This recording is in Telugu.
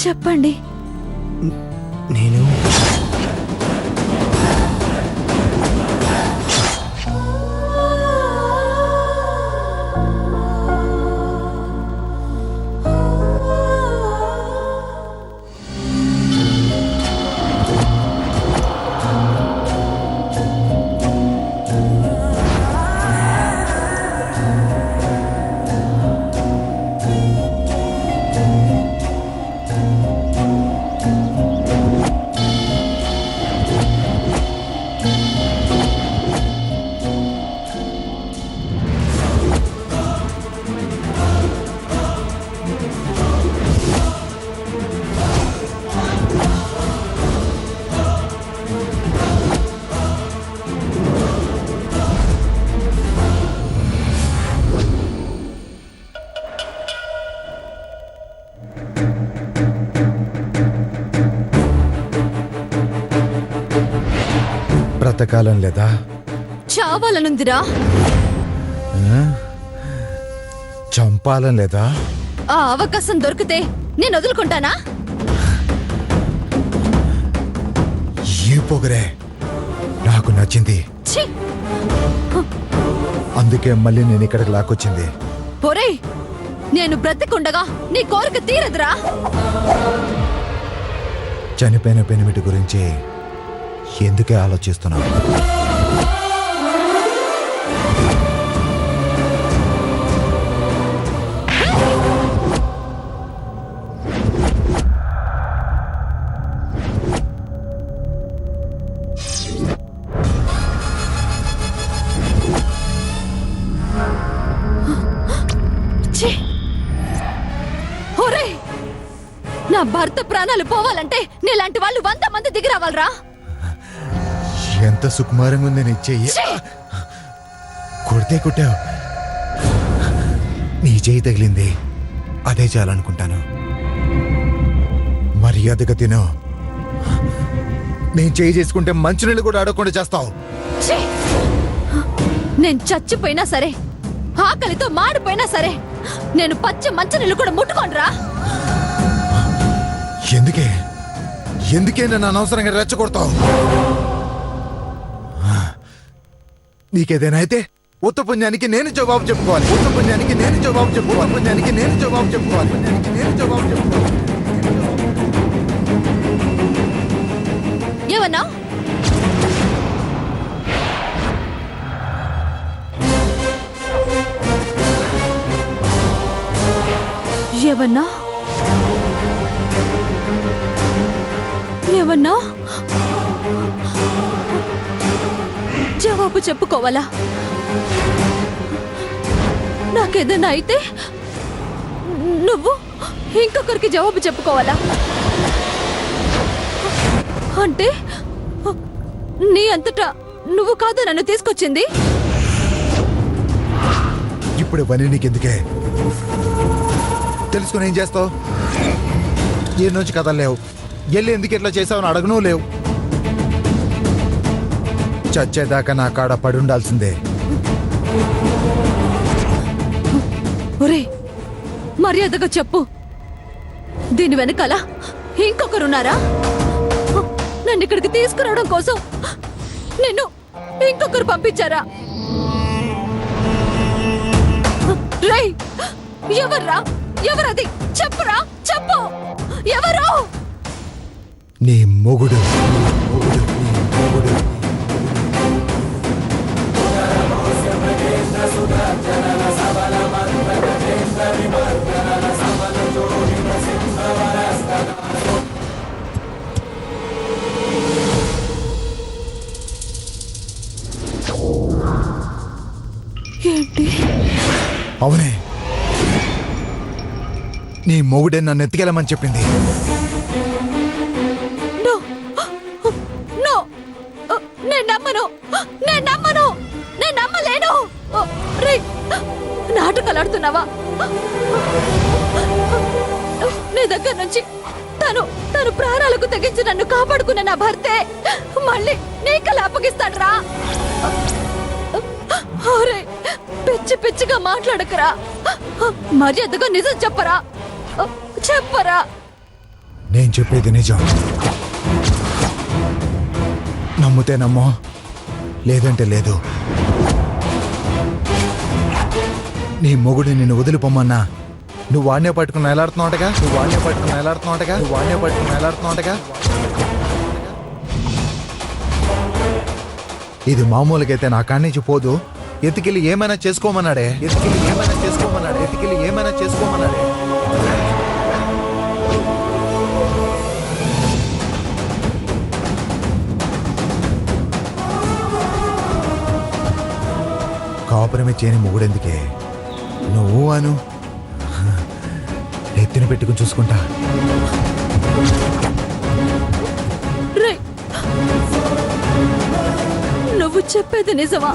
చెప్పండి. నేను బ్రతకాలం లేదా? చావాలనుందిరా. చంపాలం లేదా? ఆ అవకాశం దొరికితే నేను వదులుకుంటానా? ఏ పొగరే నాకు నచ్చింది. ఛీ! అందుకే మళ్ళీ నేను ఇక్కడికి లాక్కొచ్చింది. ఒరేయ్, నేను బ్రతికుండగా నీ కోరిక తీరదురా. చనిపోయిన పెనిమిటి గురించి ఎందుకే ఆలోచిస్తున్నావు? ఒరేయ్, నా భర్త ప్రాణాలు పోవాలంటే నీలాంటి వాళ్ళు 100 మంది దిగి రావాలరా. ఎంత సుకుమారంగా ఉంది నీ చెయ్యి. కొడితే కొట్టావు, నీ చెయ్యి తగిలింది, అదే చాలనుకుంటాను. మర్యాదగా తిను. నేను చెయ్యి చేసుకుంటే మంచినీళ్ళు కూడా అడగకుండా చేస్తావు. నేను చచ్చిపోయినా సరే, ఆకలితో మాడిపోయినా సరే, నేను పచ్చి మంచినీళ్ళు కూడా ముట్టుకోనరా. ఎందుకే నన్ను అనవసరంగా రెచ్చగొడతావు? నీకేదైనా అయితే ఉత్త పుణ్యానికి నేను జవాబు చెప్పుకోవాలి. ఉత్త పుణ్యానికి నేను జవాబు చెప్పుకోవాలి. పుణ్యానికి నేను జవాబు చెప్పుకోవాలి. పుణ్యానికి నేను జవాబు చెప్పుకోవాలి. ఏమన్నా? ఏమన్నా? ఏమన్నా? జవాబు చెప్పుకోవాలా? నాకేదన్నా అయితే నువ్వు ఇంకొకరికి జవాబు చెప్పుకోవాలా? అంటే నీ అంతటా నువ్వు కాదా నన్ను తీసుకొచ్చింది? ఇప్పుడు ఇవన్నీ నీకెందుకే? తెలుసుకుని ఏం చేస్తావు? ఏ నుంచి కదలేవు, ఎల్లి ఎందుకు ఇట్లా చేసావని అడగను లేవు. చచ్చేదాకా నా కాడ పడి ఉండాల్సిందే. ఒరే, మర్యాదగా చెప్పు, దీని వెనకాల ఇంకొకరున్నారా? నన్ను ఇక్కడికి తీసుకురావడం కోసం నిన్ను ఇంకొకరు పంపించారా? రేయ్, ఎవర్రా? ఎవరది? చెప్పురా, చెప్పు. ఎవరు? నీ మొగుడు. ఏంటి? అవునే, నీ మొగుడే నన్ను ఎత్తుకెళ్ళమని చెప్పింది. నేను నమ్మను, నేను నమ్మలేను. నాటకాలాడుతున్నావా? నీ దగ్గర నుంచి తను ప్రాణాలకు తెగించి నన్ను కాపాడుకున్న నా భర్తే మళ్ళీ నీకలా అప్పగిస్తాడు రా. పిచ్చి పిచ్చిగా మాట్లాడకరా. మర్యాదగా నిజం చెప్పరా. నేను చెప్పేది నిజం. నమ్మితే నమ్మో, లేదంటే లేదు. నీ మొగుడు నిన్ను వదిలిపోమన్నా నువ్వు వాడినే పట్టుకుని ఎలాడుతున్నావుటగా. ఇది మామూలుగైతే నా కాడి నుంచి పోదు. ఎతికిలి ఏమైనా చేసుకోమన్నాడే. కాపురమే చేయని మొగుడెందుకే? నువ్వు అను, ఎత్తిన పెట్టుకుని చూసుకుంటా. నువ్వు చెప్పేది నిజమా?